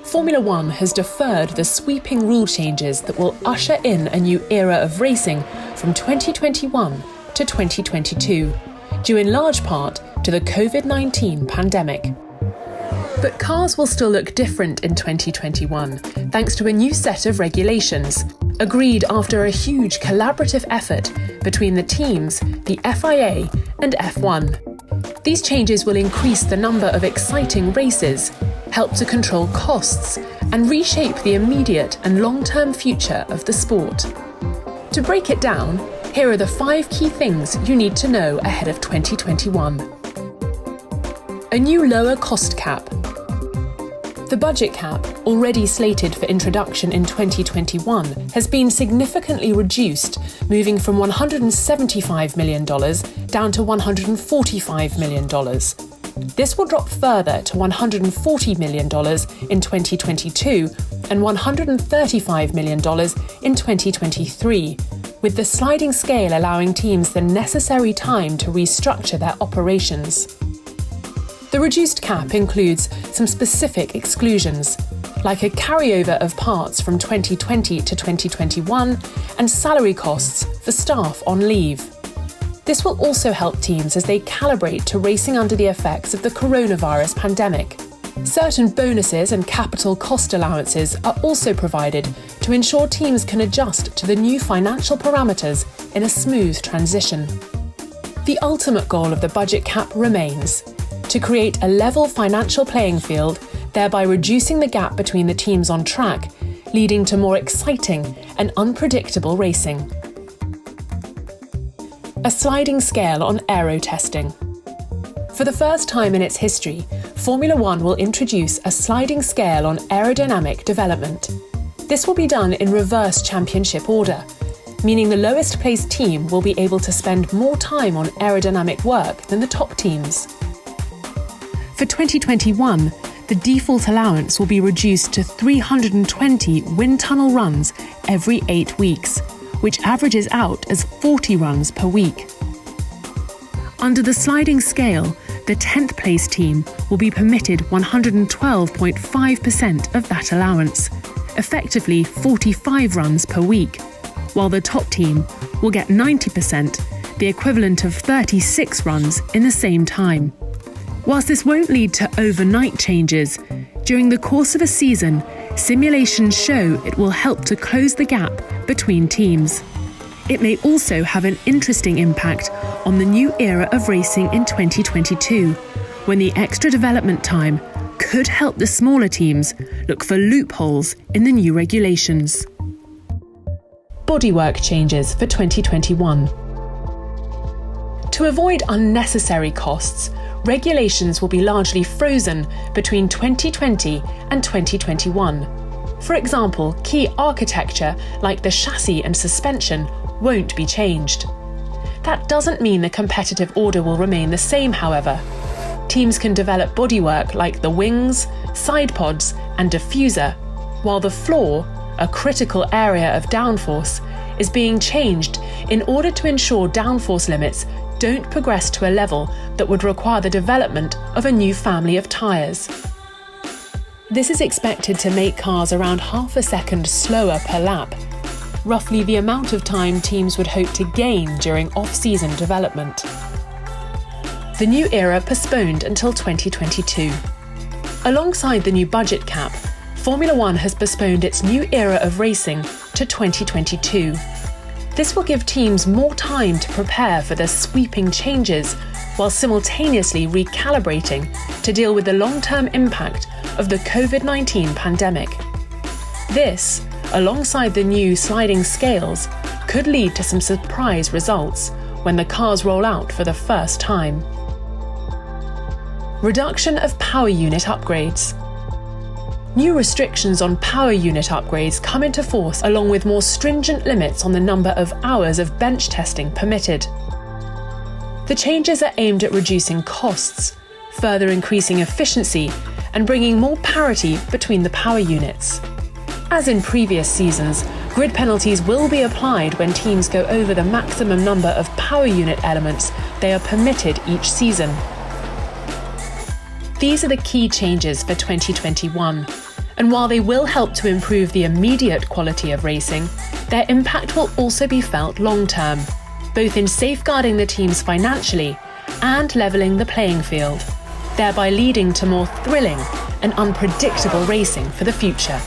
Formula One has deferred the sweeping rule changes that will usher in a new era of racing from 2021 to 2022, due in large part to the COVID-19 pandemic. But cars will still look different in 2021, thanks to a new set of regulations, agreed after a huge collaborative effort between the teams, the FIA and F1. These changes will increase the number of exciting races, help to control costs, and reshape the immediate and long-term future of the sport. To break it down, here are the 5 key things you need to know ahead of 2021. A new lower cost cap. The budget cap, already slated for introduction in 2021, has been significantly reduced, moving from $175 million down to $145 million. This will drop further to $140 million in 2022 and $135 million in 2023, with the sliding scale allowing teams the necessary time to restructure their operations. The reduced cap includes some specific exclusions, like a carryover of parts from 2020 to 2021 and salary costs for staff on leave. This will also help teams as they calibrate to racing under the effects of the coronavirus pandemic. Certain bonuses and capital cost allowances are also provided to ensure teams can adjust to the new financial parameters in a smooth transition. The ultimate goal of the budget cap remains to create a level financial playing field, thereby reducing the gap between the teams on track, leading to more exciting and unpredictable racing. A sliding scale on aero testing. For the first time in its history, Formula One will introduce a sliding scale on aerodynamic development. This will be done in reverse championship order, meaning the lowest placed team will be able to spend more time on aerodynamic work than the top teams. For 2021, the default allowance will be reduced to 320 wind tunnel runs every 8 weeks, which averages out as 40 runs per week. Under the sliding scale, the 10th place team will be permitted 112.5% of that allowance, effectively 45 runs per week, while the top team will get 90%, the equivalent of 36 runs in the same time. Whilst this won't lead to overnight changes, during the course of a season, simulations show it will help to close the gap between teams. It may also have an interesting impact on the new era of racing in 2022, when the extra development time could help the smaller teams look for loopholes in the new regulations. Bodywork changes for 2021. To avoid unnecessary costs, regulations will be largely frozen between 2020 and 2021. For example, key architecture like the chassis and suspension won't be changed. That doesn't mean the competitive order will remain the same, however. Teams can develop bodywork like the wings, side pods and diffuser, while the floor, a critical area of downforce, is being changed in order to ensure downforce limits don't progress to a level that would require the development of a new family of tyres. This is expected to make cars around half a second slower per lap, roughly the amount of time teams would hope to gain during off-season development. The new era postponed until 2022. Alongside the new budget cap, Formula One has postponed its new era of racing to 2022. This will give teams more time to prepare for the sweeping changes while simultaneously recalibrating to deal with the long-term impact of the COVID-19 pandemic. This, alongside the new sliding scales, could lead to some surprise results when the cars roll out for the first time. Reduction of power unit upgrades. New restrictions on power unit upgrades come into force along with more stringent limits on the number of hours of bench testing permitted. The changes are aimed at reducing costs, further increasing efficiency, and bringing more parity between the power units. As in previous seasons, grid penalties will be applied when teams go over the maximum number of power unit elements they are permitted each season. These are the key changes for 2021, And while they will help to improve the immediate quality of racing, their impact will also be felt long-term, both in safeguarding the teams financially and levelling the playing field, thereby leading to more thrilling and unpredictable racing for the future.